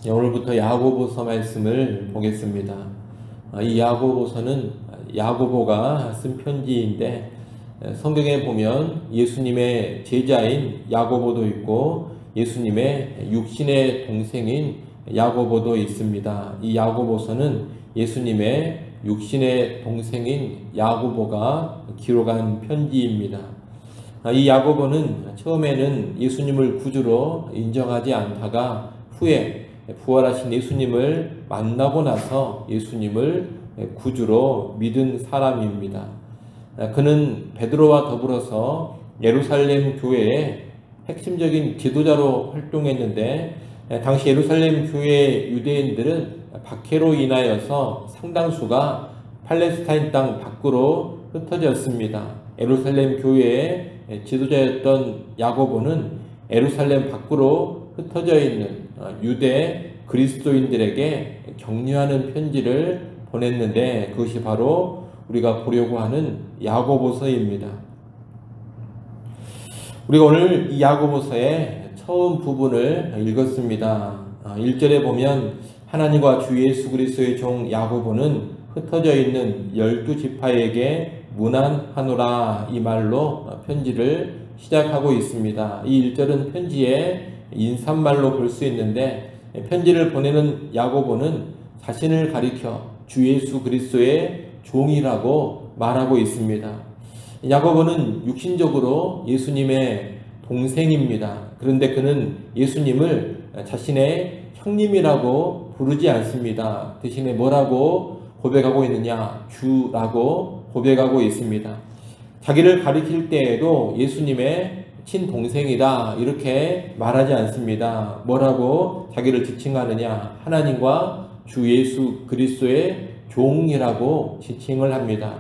오늘부터 야고보서 말씀을 보겠습니다. 이 야고보서는 야고보가 쓴 편지인데 성경에 보면 예수님의 제자인 야고보도 있고 예수님의 육신의 동생인 야고보도 있습니다. 이 야고보서는 예수님의 육신의 동생인 야고보가 기록한 편지입니다. 이 야고보는 처음에는 예수님을 구주로 인정하지 않다가 후에 부활하신 예수님을 만나고 나서 예수님을 구주로 믿은 사람입니다. 그는 베드로와 더불어서 예루살렘 교회의 핵심적인 지도자로 활동했는데 당시 예루살렘 교회 유대인들은 박해로 인하여서 상당수가 팔레스타인 땅 밖으로 흩어졌습니다. 예루살렘 교회의 지도자였던 야고보는 예루살렘 밖으로 흩어져 있는 유대 그리스도인들에게 격려하는 편지를 보냈는데 그것이 바로 우리가 보려고 하는 야고보서입니다. 우리가 오늘 이 야고보서의 처음 부분을 읽었습니다. 1절에 보면 하나님과 주 예수 그리스도의 종 야고보는 흩어져 있는 12지파에게 문안하노라 이 말로 편지를 시작하고 있습니다. 이 1절은 편지의 인사말로 볼 수 있는데 편지를 보내는 야고보는 자신을 가리켜 주 예수 그리스도의 종이라고 말하고 있습니다. 야고보는 육신적으로 예수님의 동생입니다. 그런데 그는 예수님을 자신의 형님이라고 부르지 않습니다. 대신에 뭐라고 고백하고 있느냐? 주라고 고백하고 있습니다. 자기를 가리킬 때에도 예수님의 친동생이다 이렇게 말하지 않습니다. 뭐라고 자기를 지칭하느냐? 하나님과 주 예수 그리스도의 종이라고 지칭을 합니다.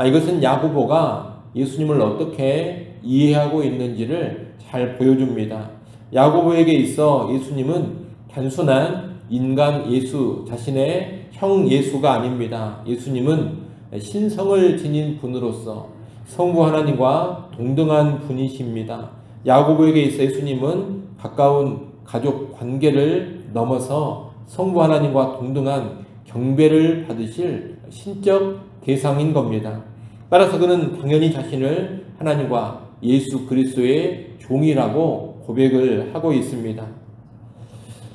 이것은 야고보가 예수님을 어떻게 이해하고 있는지를 잘 보여줍니다. 야고보에게 있어 예수님은 단순한 인간 예수, 자신의 형 예수가 아닙니다. 예수님은 신성을 지닌 분으로서 성부 하나님과 동등한 분이십니다. 야고보에게 있어 예수님은 가까운 가족 관계를 넘어서 성부 하나님과 동등한 경배를 받으실 신적 대상인 겁니다. 따라서 그는 당연히 자신을 하나님과 예수 그리스도의 종이라고 고백을 하고 있습니다.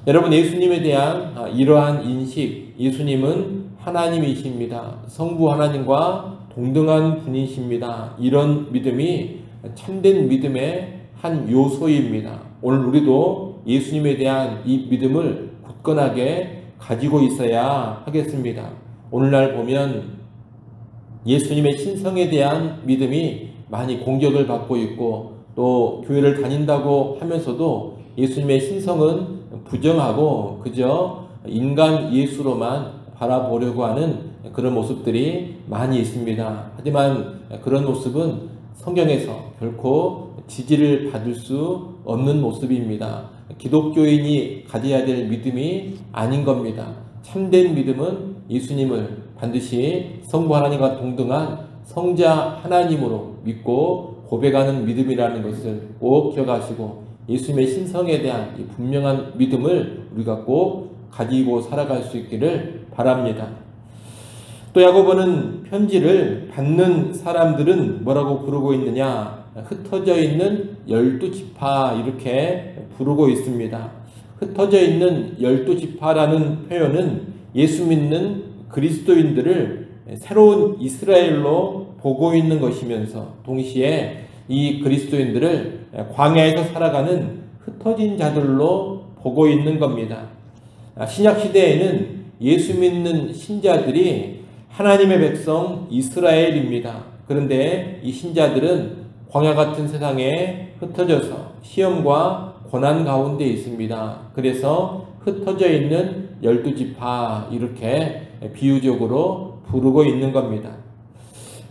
여러분, 예수님에 대한 이러한 인식, 예수님은 하나님이십니다. 성부 하나님과 동등한 분이십니다. 이런 믿음이 참된 믿음의 한 요소입니다. 오늘 우리도 예수님에 대한 이 믿음을 굳건하게 가지고 있어야 하겠습니다. 오늘날 보면 예수님의 신성에 대한 믿음이 많이 공격을 받고 있고 또 교회를 다닌다고 하면서도 예수님의 신성은 부정하고 그저 인간 예수로만 바라보려고 하는 그런 모습들이 많이 있습니다. 하지만 그런 모습은 성경에서 결코 지지를 받을 수 없는 모습입니다. 기독교인이 가져야 될 믿음이 아닌 겁니다. 참된 믿음은 예수님을 반드시 성부 하나님과 동등한 성자 하나님으로 믿고 고백하는 믿음이라는 것을 꼭 기억하시고 예수님의 신성에 대한 이 분명한 믿음을 우리가 꼭 가지고 살아갈 수 있기를 바랍니다. 또 야고보는 편지를 받는 사람들은 뭐라고 부르고 있느냐? 흩어져 있는 12지파 이렇게 부르고 있습니다. 흩어져 있는 12지파라는 표현은 예수 믿는 그리스도인들을 새로운 이스라엘로 보고 있는 것이면서 동시에 이 그리스도인들을 광야에서 살아가는 흩어진 자들로 보고 있는 겁니다. 신약 시대에는 예수 믿는 신자들이 하나님의 백성 이스라엘입니다. 그런데 이 신자들은 광야 같은 세상에 흩어져서 시험과 고난 가운데 있습니다. 그래서 흩어져 있는 12지파 이렇게 비유적으로 부르고 있는 겁니다.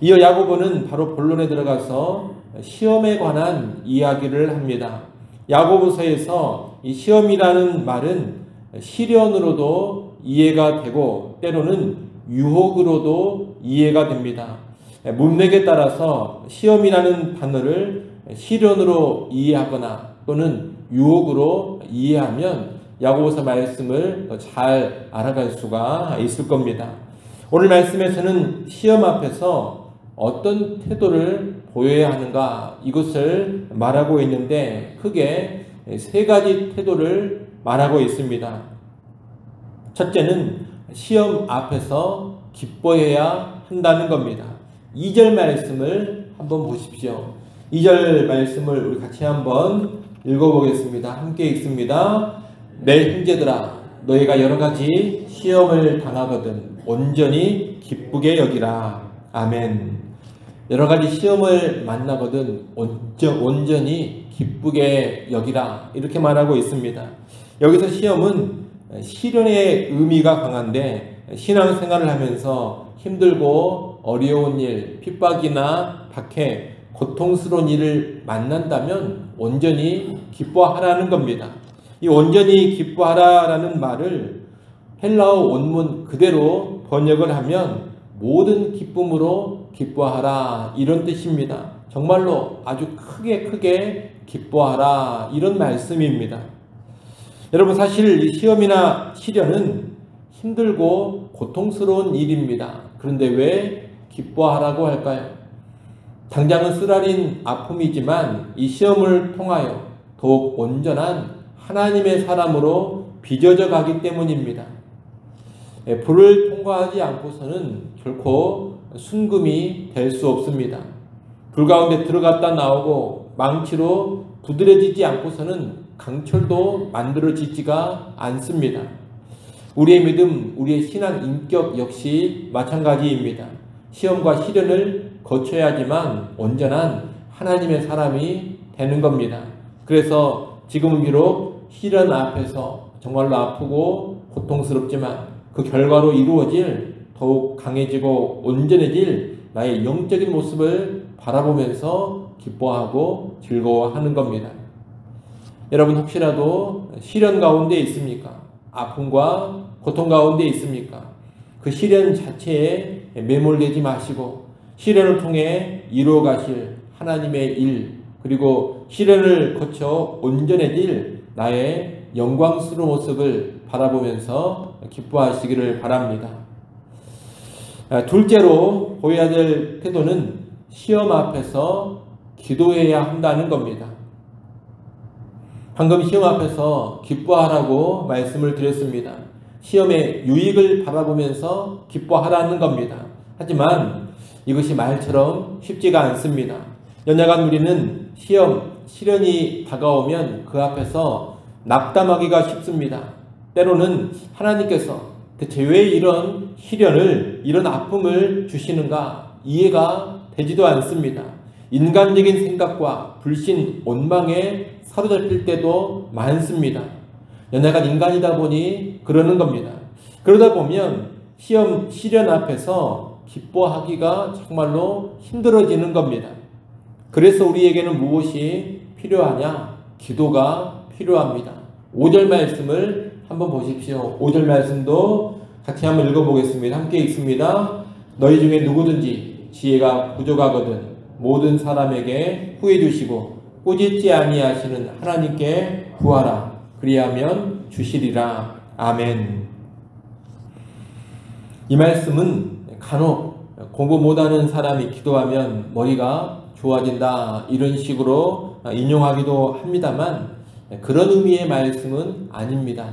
이어 야고보는 바로 본론에 들어가서 시험에 관한 이야기를 합니다. 야고보서에서 이 시험이라는 말은 시련으로도 이해가 되고 때로는 유혹으로도 이해가 됩니다. 문맥에 따라서 시험이라는 단어를 시련으로 이해하거나 또는 유혹으로 이해하면 야고보서 말씀을 잘 알아갈 수가 있을 겁니다. 오늘 말씀에서는 시험 앞에서 어떤 태도를 보여야 하는가 이것을 말하고 있는데 크게 세 가지 태도를 말하고 있습니다. 첫째는 시험 앞에서 기뻐해야 한다는 겁니다. 2절 말씀을 한번 보십시오. 2절 말씀을 우리 같이 한번 읽어보겠습니다. 함께 읽습니다. 내 형제들아, 너희가 여러 가지 시험을 당하거든 온전히 기쁘게 여기라. 아멘. 여러 가지 시험을 만나거든 온전히 기쁘게 여기라. 이렇게 말하고 있습니다. 여기서 시험은 시련의 의미가 강한데 신앙생활을 하면서 힘들고 어려운 일, 핍박이나 박해, 고통스러운 일을 만난다면 온전히 기뻐하라는 겁니다. 이 온전히 기뻐하라라는 말을 헬라어 원문 그대로 번역을 하면 모든 기쁨으로 기뻐하라 이런 뜻입니다. 정말로 아주 크게 기뻐하라 이런 말씀입니다. 여러분 사실 이 시험이나 시련은 힘들고 고통스러운 일입니다. 그런데 왜 기뻐하라고 할까요? 당장은 쓰라린 아픔이지만 이 시험을 통하여 더욱 온전한 하나님의 사람으로 빚어져 가기 때문입니다. 불을 통과하지 않고서는 결코 순금이 될 수 없습니다. 불 가운데 들어갔다 나오고 망치로 두드려지지 않고서는 강철도 만들어지지가 않습니다. 우리의 믿음, 우리의 신앙 인격 역시 마찬가지입니다. 시험과 시련을 거쳐야지만 온전한 하나님의 사람이 되는 겁니다. 그래서 지금은 비록 시련 앞에서 정말로 아프고 고통스럽지만 그 결과로 이루어질 더욱 강해지고 온전해질 나의 영적인 모습을 바라보면서 기뻐하고 즐거워하는 겁니다. 여러분 혹시라도 시련 가운데 있습니까? 아픔과 고통 가운데 있습니까? 그 시련 자체에 매몰되지 마시고 시련을 통해 이루어 가실 하나님의 일 그리고 시련을 거쳐 온전해질 나의 영광스러운 모습을 바라보면서 기뻐하시기를 바랍니다. 둘째로 보여야 될 태도는 시험 앞에서 기도해야 한다는 겁니다. 방금 시험 앞에서 기뻐하라고 말씀을 드렸습니다. 시험의 유익을 바라보면서 기뻐하라는 겁니다. 하지만 이것이 말처럼 쉽지가 않습니다. 연약한 우리는 시험, 시련이 다가오면 그 앞에서 낙담하기가 쉽습니다. 때로는 하나님께서 대체 왜 이런 시련을, 이런 아픔을 주시는가 이해가 되지도 않습니다. 인간적인 생각과 불신, 원망에 사로잡힐 때도 많습니다. 연약한 인간이다 보니 그러는 겁니다. 그러다 보면 시험, 시련 앞에서 기뻐하기가 정말로 힘들어지는 겁니다. 그래서 우리에게는 무엇이 필요하냐? 기도가 필요합니다. 5절 말씀을 한번 보십시오. 5절 말씀도 같이 한번 읽어보겠습니다. 함께 읽습니다. 너희 중에 누구든지 지혜가 부족하거든 모든 사람에게 후해 주시고 꾸짖지 아니하시는 하나님께 구하라. 그리하면 주시리라. 아멘. 이 말씀은 간혹 공부 못하는 사람이 기도하면 머리가 좋아진다 이런 식으로 인용하기도 합니다만 그런 의미의 말씀은 아닙니다.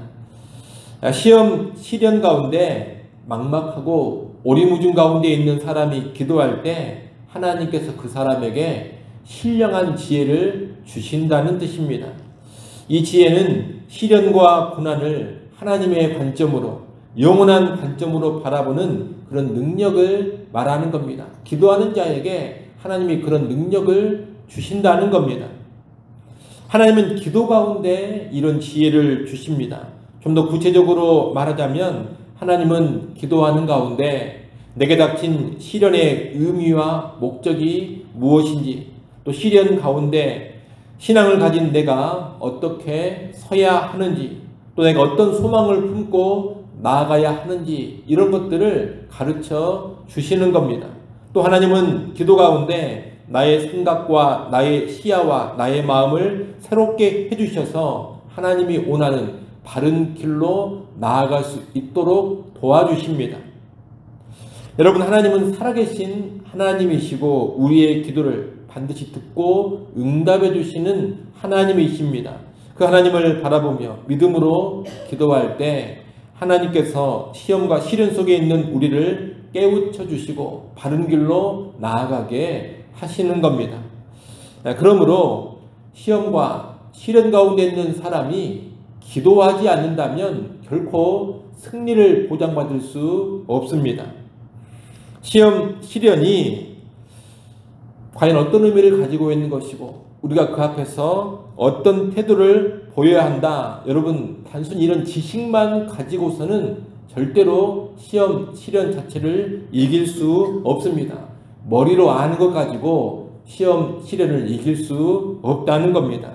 시험, 시련 가운데 막막하고 오리무중 가운데 있는 사람이 기도할 때 하나님께서 그 사람에게 신령한 지혜를 주신다는 뜻입니다. 이 지혜는 시련과 고난을 하나님의 관점으로 영원한 관점으로 바라보는 그런 능력을 말하는 겁니다. 기도하는 자에게 하나님이 그런 능력을 주신다는 겁니다. 하나님은 기도 가운데 이런 지혜를 주십니다. 좀 더 구체적으로 말하자면 하나님은 기도하는 가운데 내게 닥친 시련의 의미와 목적이 무엇인지 또 시련 가운데 신앙을 가진 내가 어떻게 서야 하는지 또 내가 어떤 소망을 품고 나아가야 하는지 이런 것들을 가르쳐 주시는 겁니다. 또 하나님은 기도 가운데 나의 생각과 나의 시야와 나의 마음을 새롭게 해주셔서 하나님이 원하는 바른 길로 나아갈 수 있도록 도와주십니다. 여러분, 하나님은 살아계신 하나님이시고 우리의 기도를 반드시 듣고 응답해 주시는 하나님이십니다. 그 하나님을 바라보며 믿음으로 기도할 때 하나님께서 시험과 시련 속에 있는 우리를 깨우쳐 주시고 바른 길로 나아가게 하시는 겁니다. 그러므로 시험과 시련 가운데 있는 사람이 기도하지 않는다면 결코 승리를 보장받을 수 없습니다. 시험, 시련이 과연 어떤 의미를 가지고 있는 것이고 우리가 그 앞에서 어떤 태도를 보여야 한다. 여러분, 단순히 이런 지식만 가지고서는 절대로 시험, 시련 자체를 이길 수 없습니다. 머리로 아는 것 가지고 시험, 시련을 이길 수 없다는 겁니다.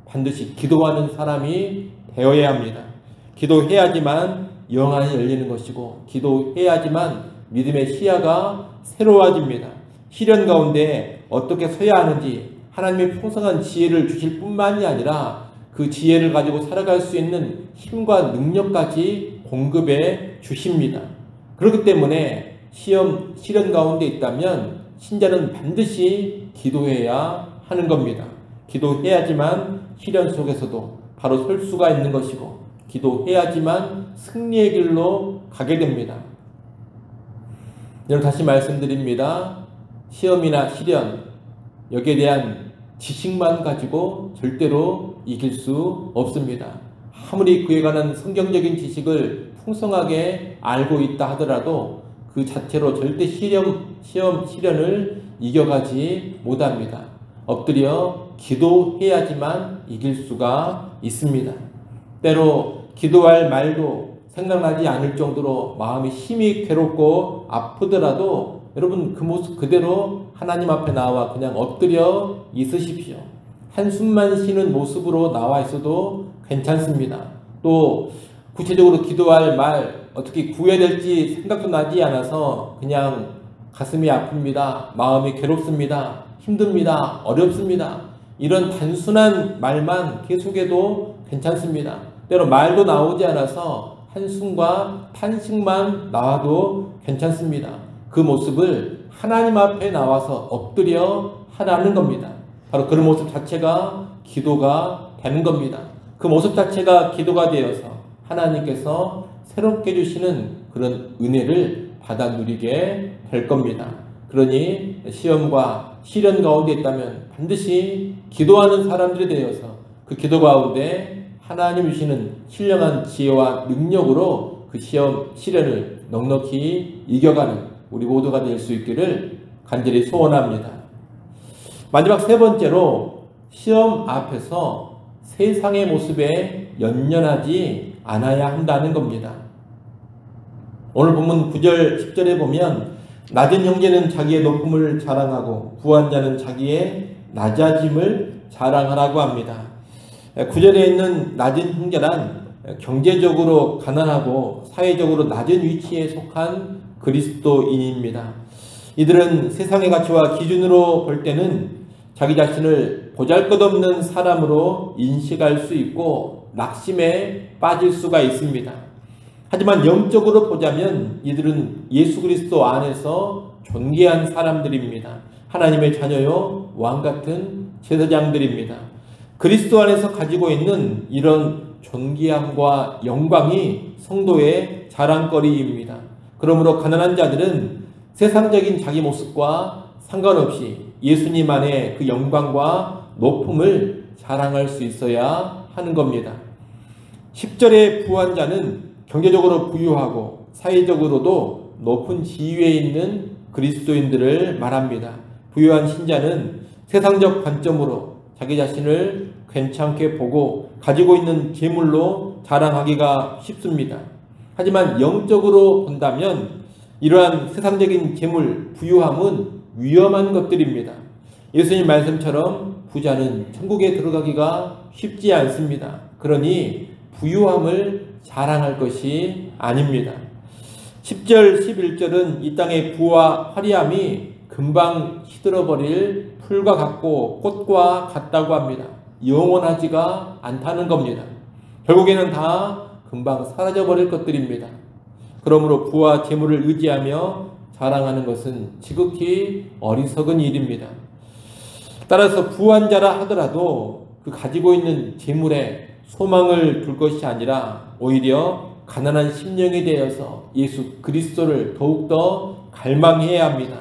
반드시 기도하는 사람이 되어야 합니다. 기도해야지만 영안이 열리는 것이고 기도해야지만 믿음의 시야가 새로워집니다. 시련 가운데 어떻게 서야 하는지 하나님의 풍성한 지혜를 주실 뿐만이 아니라 그 지혜를 가지고 살아갈 수 있는 힘과 능력까지 공급해 주십니다. 그렇기 때문에 시험, 시련 가운데 있다면 신자는 반드시 기도해야 하는 겁니다. 기도해야지만 시련 속에서도 바로 설 수가 있는 것이고 기도해야지만 승리의 길로 가게 됩니다. 여러분, 다시 말씀드립니다. 시험이나 시련, 여기에 대한 지식만 가지고 절대로 이길 수 없습니다. 아무리 그에 관한 성경적인 지식을 풍성하게 알고 있다 하더라도 그 자체로 절대 시험, 시련을 이겨가지 못합니다. 엎드려 기도해야지만 이길 수가 있습니다. 때로 기도할 말도 생각나지 않을 정도로 마음이 힘이 괴롭고 아프더라도 여러분, 그 모습 그대로 하나님 앞에 나와 그냥 엎드려 있으십시오. 한숨만 쉬는 모습으로 나와 있어도 괜찮습니다. 또 구체적으로 기도할 말 어떻게 구해야 될지 생각도 나지 않아서 그냥 가슴이 아픕니다. 마음이 괴롭습니다. 힘듭니다. 어렵습니다. 이런 단순한 말만 계속해도 괜찮습니다. 때로 말도 나오지 않아서 한숨과 탄식만 나와도 괜찮습니다. 그 모습을 하나님 앞에 나와서 엎드려 하라는 겁니다. 바로 그런 모습 자체가 기도가 되는 겁니다. 그 모습 자체가 기도가 되어서 하나님께서 새롭게 주시는 그런 은혜를 받아 누리게 될 겁니다. 그러니 시험과 시련 가운데 있다면 반드시 기도하는 사람들이 되어서 그 기도 가운데 하나님 주시는 신령한 지혜와 능력으로 그 시험, 시련을 넉넉히 이겨가는 우리 모두가 될 수 있기를 간절히 소원합니다. 마지막 세 번째로 시험 앞에서 세상의 모습에 연연하지 않아야 한다는 겁니다. 오늘 본문 9절, 10절에 보면 낮은 형제는 자기의 높음을 자랑하고 부한 자는 자기의 낮아짐을 자랑하라고 합니다. 9절에 있는 낮은 형제란 경제적으로 가난하고 사회적으로 낮은 위치에 속한 그리스도인입니다. 이들은 세상의 가치와 기준으로 볼 때는 자기 자신을 보잘것없는 사람으로 인식할 수 있고 낙심에 빠질 수가 있습니다. 하지만 영적으로 보자면 이들은 예수 그리스도 안에서 존귀한 사람들입니다. 하나님의 자녀요 왕같은 제사장들입니다. 그리스도 안에서 가지고 있는 이런 존귀함과 영광이 성도의 자랑거리입니다. 그러므로 가난한 자들은 세상적인 자기 모습과 상관없이 예수님 안에 그 영광과 높음을 자랑할 수 있어야 하는 겁니다. 10절의 부한 자는 경제적으로 부유하고 사회적으로도 높은 지위에 있는 그리스도인들을 말합니다. 부유한 신자는 세상적 관점으로 자기 자신을 괜찮게 보고 가지고 있는 재물로 자랑하기가 쉽습니다. 하지만 영적으로 본다면 이러한 세상적인 재물, 부유함은 위험한 것들입니다. 예수님 말씀처럼 부자는 천국에 들어가기가 쉽지 않습니다. 그러니 부유함을 자랑할 것이 아닙니다. 10절, 11절은 이 땅의 부와 화려함이 금방 시들어버릴 풀과 같고 꽃과 같다고 합니다. 영원하지가 않다는 겁니다. 결국에는 다 금방 사라져버릴 것들입니다. 그러므로 부와 재물을 의지하며 자랑하는 것은 지극히 어리석은 일입니다. 따라서 부한 자라 하더라도 그 가지고 있는 재물에 소망을 둘 것이 아니라 오히려 가난한 심령이 되어서 예수 그리스도를 더욱더 갈망해야 합니다.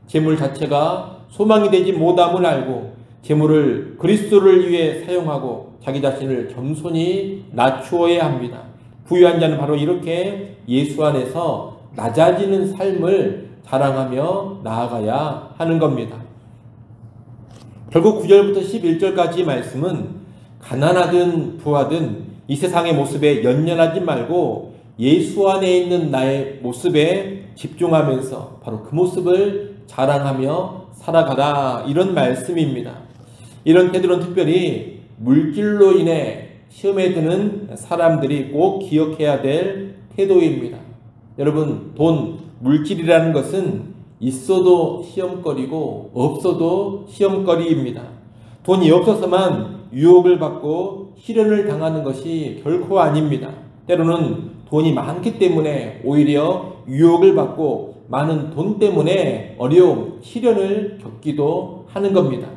재물 자체가 소망이 되지 못함을 알고 재물을 그리스도를 위해 사용하고 자기 자신을 겸손히 낮추어야 합니다. 부유한 자는 바로 이렇게 예수 안에서 낮아지는 삶을 자랑하며 나아가야 하는 겁니다. 결국 9절부터 11절까지 말씀은 가난하든 부하든 이 세상의 모습에 연연하지 말고 예수 안에 있는 나의 모습에 집중하면서 바로 그 모습을 자랑하며 살아가라, 이런 말씀입니다. 이런 태도는 특별히 물질로 인해 시험에 드는 사람들이 꼭 기억해야 될 태도입니다. 여러분, 돈, 물질이라는 것은 있어도 시험거리고 없어도 시험거리입니다. 돈이 없어서만 유혹을 받고 시련을 당하는 것이 결코 아닙니다. 때로는 돈이 많기 때문에 오히려 유혹을 받고 많은 돈 때문에 어려움, 시련을 겪기도 하는 겁니다.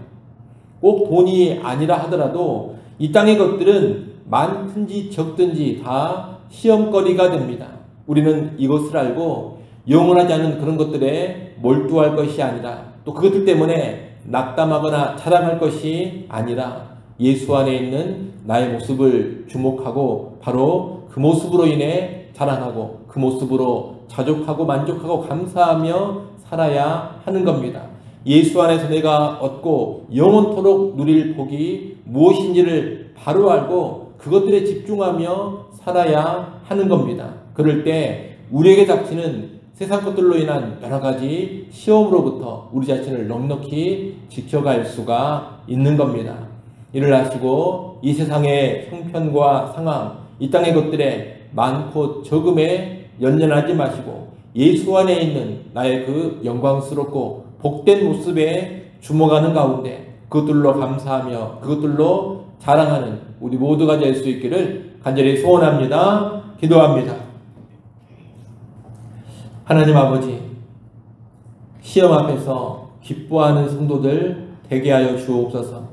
꼭 돈이 아니라 하더라도 이 땅의 것들은 많든지 적든지 다 시험거리가 됩니다. 우리는 이것을 알고 영원하지 않은 그런 것들에 몰두할 것이 아니라, 또 그것들 때문에 낙담하거나 자랑할 것이 아니라 예수 안에 있는 나의 모습을 주목하고 바로 그 모습으로 인해 자랑하고 그 모습으로 자족하고 만족하고 감사하며 살아야 하는 겁니다. 예수 안에서 내가 얻고 영원토록 누릴 복이 무엇인지를 바로 알고 그것들에 집중하며 살아야 하는 겁니다. 그럴 때 우리에게 닥치는 세상 것들로 인한 여러 가지 시험으로부터 우리 자신을 넉넉히 지켜갈 수가 있는 겁니다. 이를 아시고 이 세상의 형편과 상황, 이 땅의 것들에 많고 적음에 연연하지 마시고 예수 안에 있는 나의 그 영광스럽고 복된 모습에 주목하는 가운데 그것들로 감사하며 그것들로 자랑하는 우리 모두가 될 수 있기를 간절히 소원합니다. 기도합니다. 하나님 아버지, 시험 앞에서 기뻐하는 성도들 되게 하여 주옵소서.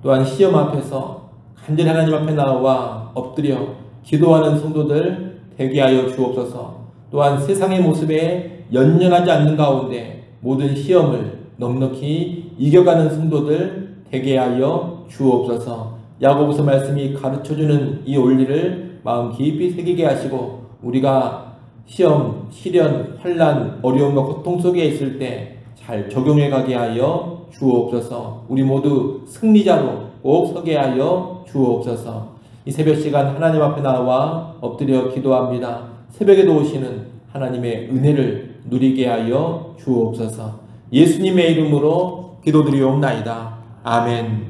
또한 시험 앞에서 간절히 하나님 앞에 나와 엎드려 기도하는 성도들 되게 하여 주옵소서. 또한 세상의 모습에 연연하지 않는 가운데 모든 시험을 넉넉히 이겨가는 성도들 되게 하여 주옵소서. 야고보서 말씀이 가르쳐주는 이 원리를 마음 깊이 새기게 하시고 우리가 시험, 시련, 환난, 어려움과 고통 속에 있을 때 잘 적용해 가게 하여 주옵소서. 우리 모두 승리자로 꼭 서게 하여 주옵소서. 이 새벽 시간 하나님 앞에 나와 엎드려 기도합니다. 새벽에도 오시는 하나님의 은혜를 누리게 하여 주옵소서. 예수님의 이름으로 기도드리옵나이다. 아멘.